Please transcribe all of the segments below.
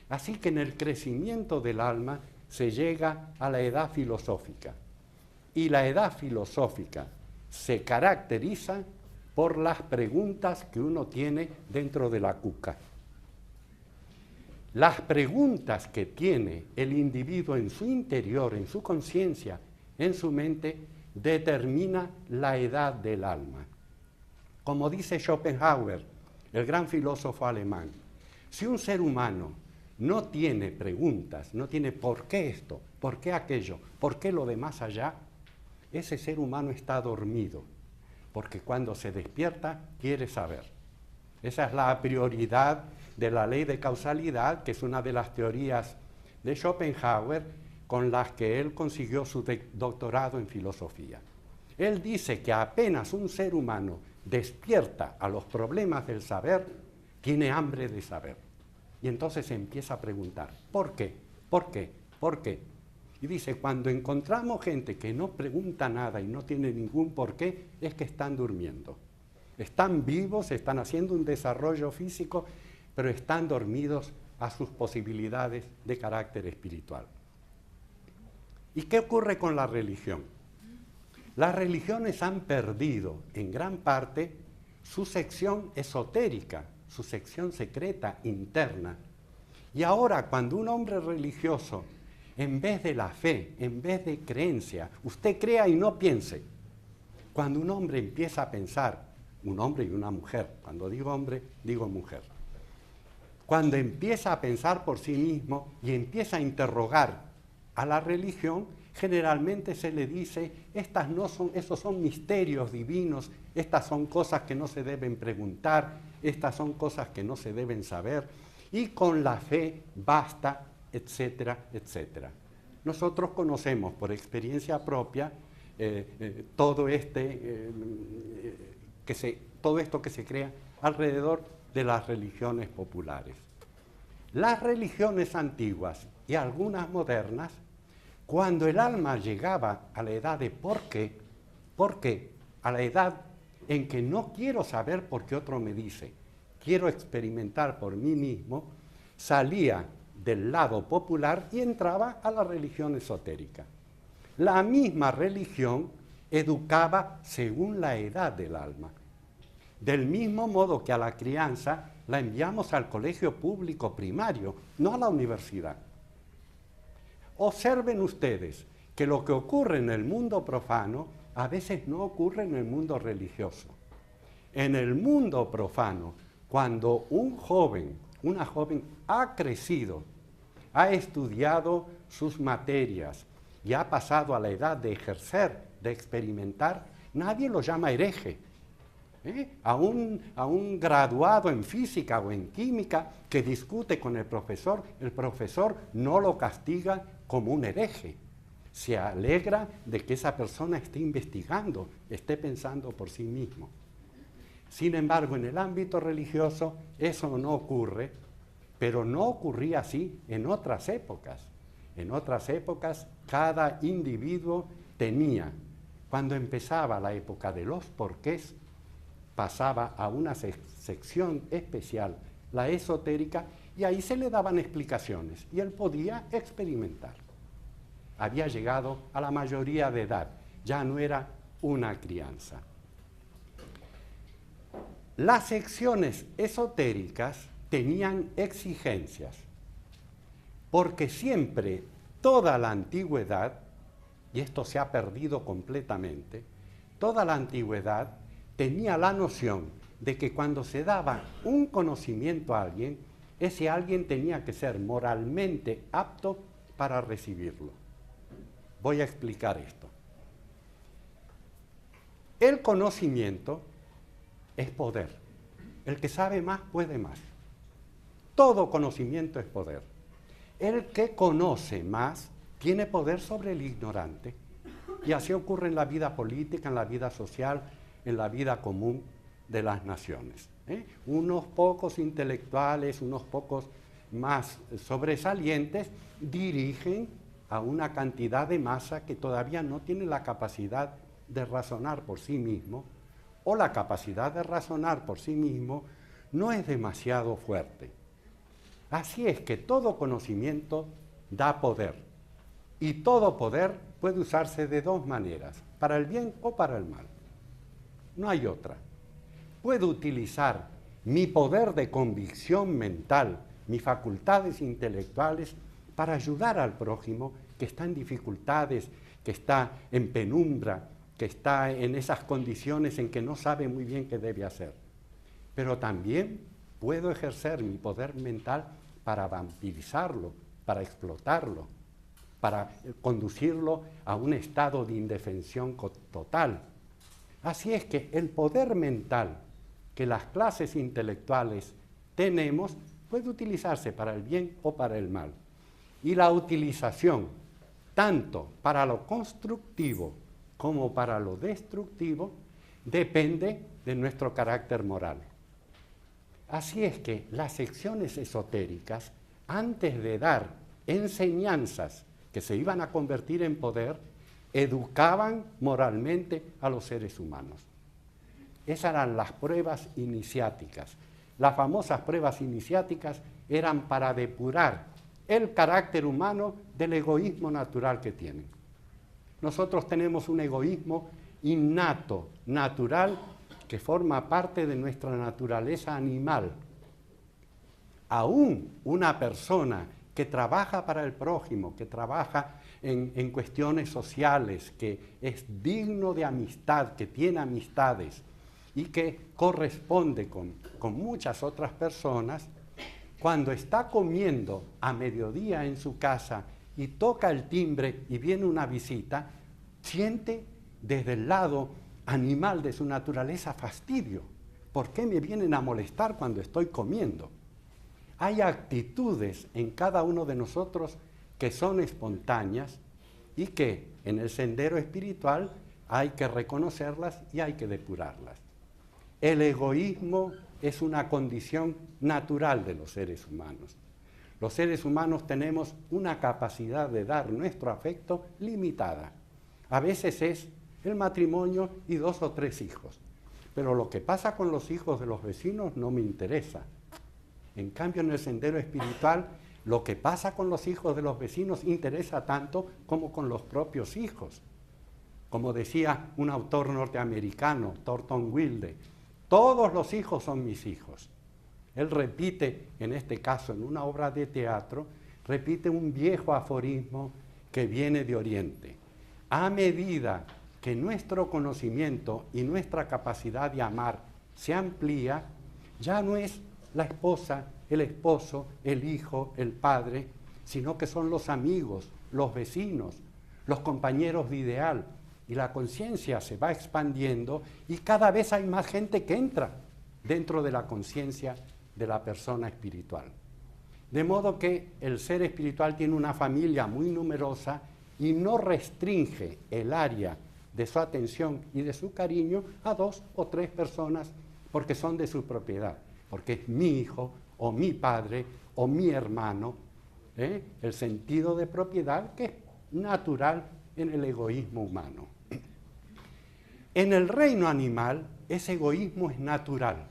Así que en el crecimiento del alma se llega a la edad filosófica. Y la edad filosófica se caracteriza por las preguntas que uno tiene dentro de la cuca. Las preguntas que tiene el individuo en su interior, en su conciencia, en su mente, determina la edad del alma. Como dice Schopenhauer, el gran filósofo alemán, si un ser humano no tiene preguntas, no tiene por qué esto, por qué aquello, por qué lo de más allá, ese ser humano está dormido, porque cuando se despierta quiere saber. Esa es la prioridad de la ley de causalidad, que es una de las teorías de Schopenhauer con las que él consiguió su doctorado en filosofía. Él dice que apenas un ser humano despierta a los problemas del saber, tiene hambre de saber. Y entonces se empieza a preguntar, ¿por qué? ¿Por qué? ¿Por qué? Y dice, cuando encontramos gente que no pregunta nada y no tiene ningún por qué, es que están durmiendo. Están vivos, están haciendo un desarrollo físico, pero están dormidos a sus posibilidades de carácter espiritual. ¿Y qué ocurre con la religión? Las religiones han perdido, en gran parte, su sección esotérica, su sección secreta, interna. Y ahora, cuando un hombre religioso, en vez de la fe, en vez de creencia, usted crea y no piense. Cuando un hombre empieza a pensar, un hombre y una mujer, cuando digo hombre, digo mujer, cuando empieza a pensar por sí mismo y empieza a interrogar a la religión, generalmente se le dice, esos son misterios divinos, estas son cosas que no se deben preguntar, estas son cosas que no se deben saber, y con la fe basta, etcétera, etcétera. Nosotros conocemos por experiencia propia todo esto que se crea alrededor de las religiones populares. Las religiones antiguas y algunas modernas, cuando el alma llegaba a la edad de ¿por qué? A la edad en que no quiero saber por qué otro me dice, quiero experimentar por mí mismo, salía del lado popular y entraba a la religión esotérica. La misma religión educaba según la edad del alma. Del mismo modo que a la crianza la enviamos al colegio público primario, no a la universidad. Observen ustedes que lo que ocurre en el mundo profano a veces no ocurre en el mundo religioso. En el mundo profano, cuando un joven, una joven ha crecido, ha estudiado sus materias y ha pasado a la edad de ejercer, de experimentar, nadie lo llama hereje. A un graduado en física o en química que discute con el profesor no lo castiga como un hereje. Se alegra de que esa persona esté investigando, esté pensando por sí mismo. Sin embargo, en el ámbito religioso eso no ocurre, pero no ocurría así en otras épocas. En otras épocas, cada individuo tenía, cuando empezaba la época de los porqués, pasaba a una sección especial, la esotérica, y ahí se le daban explicaciones, y él podía experimentar. Había llegado a la mayoría de edad, ya no era una crianza. Las secciones esotéricas tenían exigencias, porque siempre, toda la antigüedad, y esto se ha perdido completamente, toda la antigüedad tenía la noción de que cuando se daba un conocimiento a alguien, ese alguien tenía que ser moralmente apto para recibirlo. Voy a explicar esto. El conocimiento es poder. El que sabe más puede más. Todo conocimiento es poder. El que conoce más tiene poder sobre el ignorante. Y así ocurre en la vida política, en la vida social, en la vida común de las naciones. Unos pocos intelectuales, unos pocos más sobresalientes, dirigen a una cantidad de masa que todavía no tiene la capacidad de razonar por sí mismo o la capacidad de razonar por sí mismo no es demasiado fuerte. Así es que todo conocimiento da poder, y todo poder puede usarse de dos maneras, para el bien o para el mal. No hay otra. Puedo utilizar mi poder de convicción mental, mis facultades intelectuales, para ayudar al prójimo que está en dificultades, que está en penumbra, que está en esas condiciones en que no sabe muy bien qué debe hacer. Pero también puedo ejercer mi poder mental para vampirizarlo, para explotarlo, para conducirlo a un estado de indefensión total. Así es que el poder mental que las clases intelectuales tenemos puede utilizarse para el bien o para el mal. Y la utilización, tanto para lo constructivo como para lo destructivo, depende de nuestro carácter moral. Así es que las secciones esotéricas, antes de dar enseñanzas que se iban a convertir en poder, educaban moralmente a los seres humanos. Esas eran las pruebas iniciáticas. Las famosas pruebas iniciáticas eran para depurar el carácter humano del egoísmo natural que tienen. Nosotros tenemos un egoísmo innato, natural, que forma parte de nuestra naturaleza animal. Aún una persona que trabaja para el prójimo, que trabaja en cuestiones sociales, que es digno de amistad, que tiene amistades y que corresponde con muchas otras personas, cuando está comiendo a mediodía en su casa y toca el timbre y viene una visita, siente desde el lado animal de su naturaleza fastidio. ¿Por qué me vienen a molestar cuando estoy comiendo? Hay actitudes en cada uno de nosotros que son espontáneas y que en el sendero espiritual hay que reconocerlas y hay que depurarlas. El egoísmo es una condición natural de los seres humanos. Los seres humanos tenemos una capacidad de dar nuestro afecto limitada. A veces es el matrimonio y 2 o 3 hijos. Pero lo que pasa con los hijos de los vecinos no me interesa. En cambio, en el sendero espiritual, lo que pasa con los hijos de los vecinos interesa tanto como con los propios hijos. Como decía un autor norteamericano, Thornton Wilde, todos los hijos son mis hijos. Él repite, en este caso en una obra de teatro, repite un viejo aforismo que viene de Oriente. A medida que nuestro conocimiento y nuestra capacidad de amar se amplía, ya no es la esposa, el esposo, el hijo, el padre, sino que son los amigos, los vecinos, los compañeros de ideal. Y la conciencia se va expandiendo y cada vez hay más gente que entra dentro de la conciencia de la persona espiritual. De modo que el ser espiritual tiene una familia muy numerosa y no restringe el área de su atención y de su cariño a 2 o 3 personas porque son de su propiedad, porque es mi hijo o mi padre o mi hermano, el sentido de propiedad que es natural en el egoísmo humano. En el reino animal, ese egoísmo es natural.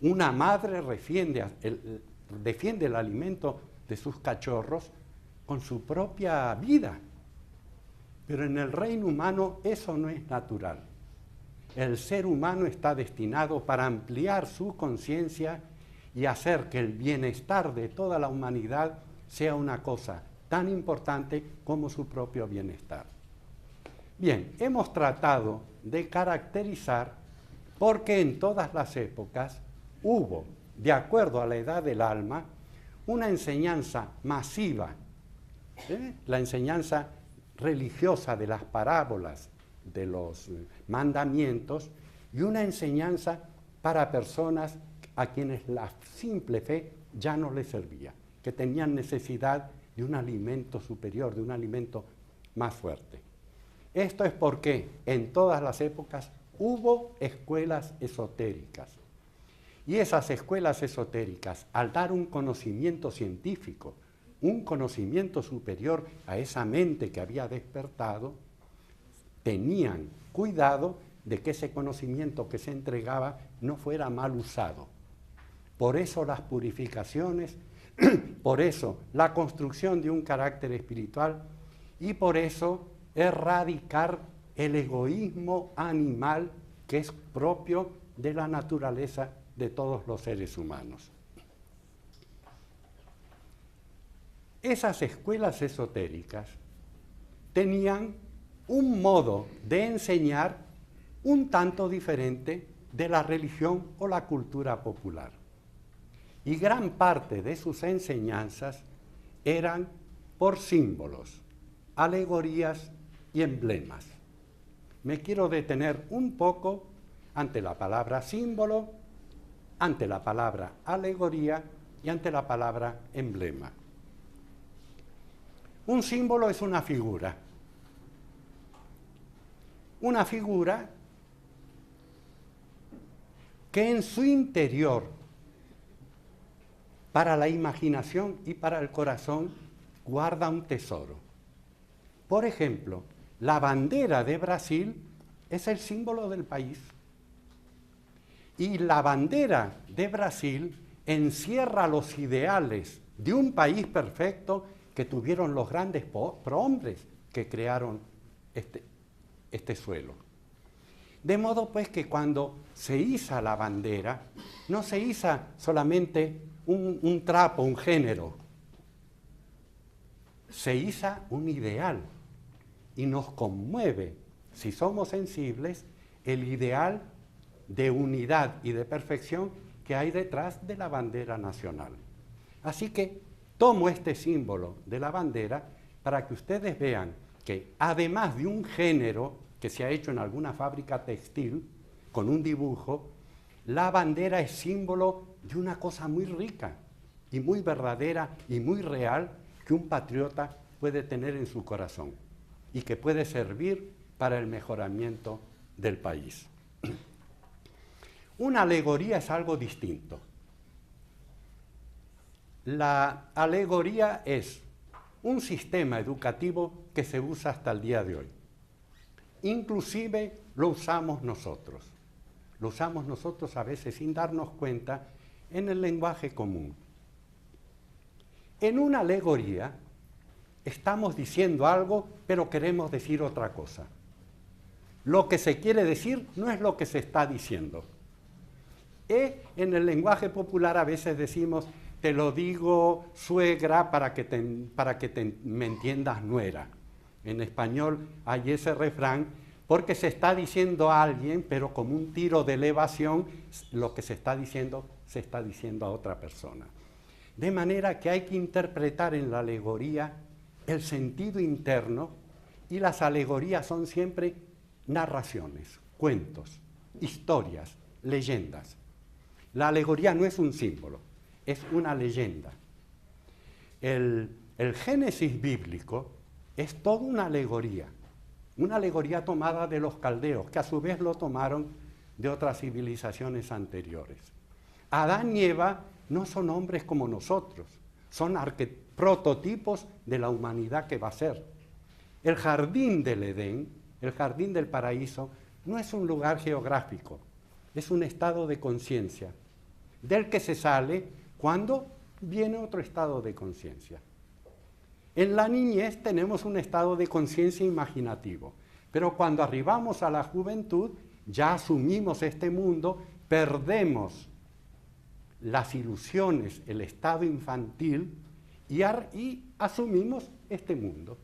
Una madre defiende el alimento de sus cachorros con su propia vida. Pero en el reino humano eso no es natural. El ser humano está destinado para ampliar su conciencia y hacer que el bienestar de toda la humanidad sea una cosa tan importante como su propio bienestar. Bien, hemos tratado de caracterizar por qué en todas las épocas hubo, de acuerdo a la edad del alma, una enseñanza masiva, la enseñanza religiosa de las parábolas, de los mandamientos, y una enseñanza para personas a quienes la simple fe ya no les servía, que tenían necesidad de un alimento superior, de un alimento más fuerte. Esto es porque en todas las épocas hubo escuelas esotéricas. Y esas escuelas esotéricas, al dar un conocimiento científico, un conocimiento superior a esa mente que había despertado, tenían cuidado de que ese conocimiento que se entregaba no fuera mal usado. Por eso las purificaciones, por eso la construcción de un carácter espiritual y por eso erradicar el egoísmo animal que es propio de la naturaleza de todos los seres humanos. Esas escuelas esotéricas tenían un modo de enseñar un tanto diferente de la religión o la cultura popular. Y gran parte de sus enseñanzas eran por símbolos, alegorías y emblemas. Me quiero detener un poco ante la palabra símbolo, ante la palabra alegoría y ante la palabra emblema. Un símbolo es una figura. Una figura que en su interior, para la imaginación y para el corazón, guarda un tesoro. Por ejemplo, la bandera de Brasil es el símbolo del país. Y la bandera de Brasil encierra los ideales de un país perfecto que tuvieron los grandes prohombres que crearon este suelo. De modo pues que cuando se iza la bandera, no se iza solamente un trapo, un género, se iza un ideal y nos conmueve, si somos sensibles, el ideal de unidad y de perfección que hay detrás de la bandera nacional. Así que tomo este símbolo de la bandera para que ustedes vean que además de un género que se ha hecho en alguna fábrica textil con un dibujo, la bandera es símbolo de una cosa muy rica y muy verdadera y muy real que un patriota puede tener en su corazón y que puede servir para el mejoramiento del país. Una alegoría es algo distinto. La alegoría es un sistema educativo que se usa hasta el día de hoy. Inclusive lo usamos nosotros. Lo usamos nosotros a veces sin darnos cuenta en el lenguaje común. En una alegoría estamos diciendo algo, pero queremos decir otra cosa. Lo que se quiere decir no es lo que se está diciendo. En el lenguaje popular a veces decimos, te lo digo suegra para que me entiendas nuera. En español hay ese refrán porque se está diciendo a alguien, pero como un tiro de elevación, lo que se está diciendo a otra persona. De manera que hay que interpretar en la alegoría el sentido interno y las alegorías son siempre narraciones, cuentos, historias, leyendas. La alegoría no es un símbolo, es una leyenda. El Génesis bíblico es toda una alegoría tomada de los caldeos, que a su vez lo tomaron de otras civilizaciones anteriores. Adán y Eva no son hombres como nosotros, son prototipos de la humanidad que va a ser. El jardín del Edén, el jardín del paraíso, no es un lugar geográfico, es un estado de conciencia, del que se sale cuando viene otro estado de conciencia. En la niñez tenemos un estado de conciencia imaginativo, pero cuando arribamos a la juventud ya asumimos este mundo, perdemos las ilusiones, el estado infantil y asumimos este mundo.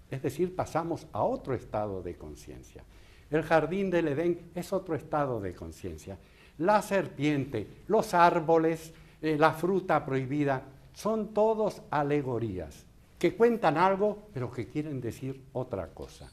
Es decir, pasamos a otro estado de conciencia. El jardín del Edén es otro estado de conciencia. La serpiente, los árboles, la fruta prohibida, son todos alegorías que cuentan algo, pero que quieren decir otra cosa.